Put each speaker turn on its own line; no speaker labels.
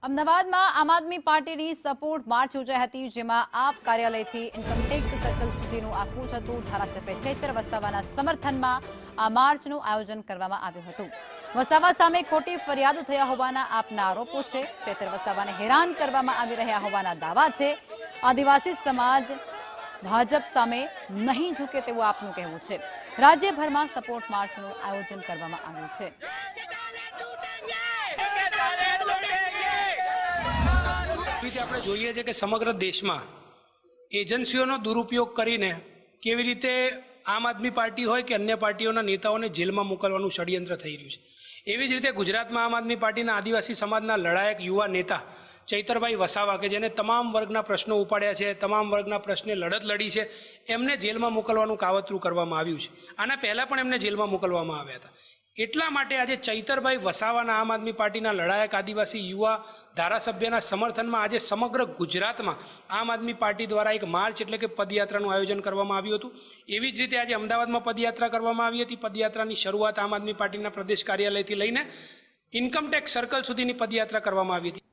અમદાવાદમાં આમ આદમી પાર્ટીની સપોર્ટ માર્ચ યોજાઈ હતી, જેમાં આપ કાર્યાલયથી ઇન્કમટેક્સ સર્કલ સુધીનું આ કૂચ હતું. ધારાસભ્ય ચૈતર વસાવાના સમર્થનમાં આ માર્ચનું આયોજન કરવામાં આવ્યું હતું. વસાવા સામે ખોટી ફરિયાદો થયા હોવાના આપના આરોપો છે. ચૈતર વસાવાને હેરાન કરવામાં આવી રહ્યા હોવાના દાવા છે. આદિવાસી સમાજ ભાજપ સામે નહીં ઝૂકે તેવું આપનું કહેવું છે. રાજ્યભરમાં સપોર્ટ માર્ચનું આયોજન કરવામાં આવ્યું છે.
આપણે જોઈએ છે કે સમગ્ર દેશમાં એજન્સીઓનો દુરુપયોગ કરીને કેવી રીતે આમ આદમી પાર્ટી હોય કે અન્ય પાર્ટીઓના નેતાઓને જેલમાં મોકલવાનું ષડયંત્ર થઈ રહ્યું છે. એવી જ રીતે ગુજરાતમાં આમ આદમી પાર્ટીના આદિવાસી સમાજના લડાયક યુવા નેતા ચૈતરભાઈ વસાવા, કે જેને તમામ વર્ગના પ્રશ્નો ઉપાડ્યા છે, તમામ વર્ગના પ્રશ્ને લડત લડી છે, એમને જેલમાં મોકલવાનું કાવતરું કરવામાં આવ્યું છે. આના પહેલાં પણ એમને જેલમાં મોકલવામાં આવ્યા હતા. એટલા માટે આજે ચૈતરભાઈ વસાવાના આમ આદમી પાર્ટીના લડાયક આદિવાસી યુવા ધારાસભ્યના સમર્થનમાં આજે સમગ્ર ગુજરાતમાં આમ આદમી પાર્ટી દ્વારા એક માર્ચ એટલે કે પદયાત્રાનું આયોજન કરવામાં આવ્યું હતું. એવી જ રીતે આજે અમદાવાદમાં પદયાત્રા કરવામાં આવી હતી. પદયાત્રાની શરૂઆત આમ આદમી પાર્ટીના પ્રદેશ કાર્યાલયથી લઈને ઇન્કમટેક્સ સર્કલ સુધીની પદયાત્રા કરવામાં આવી હતી.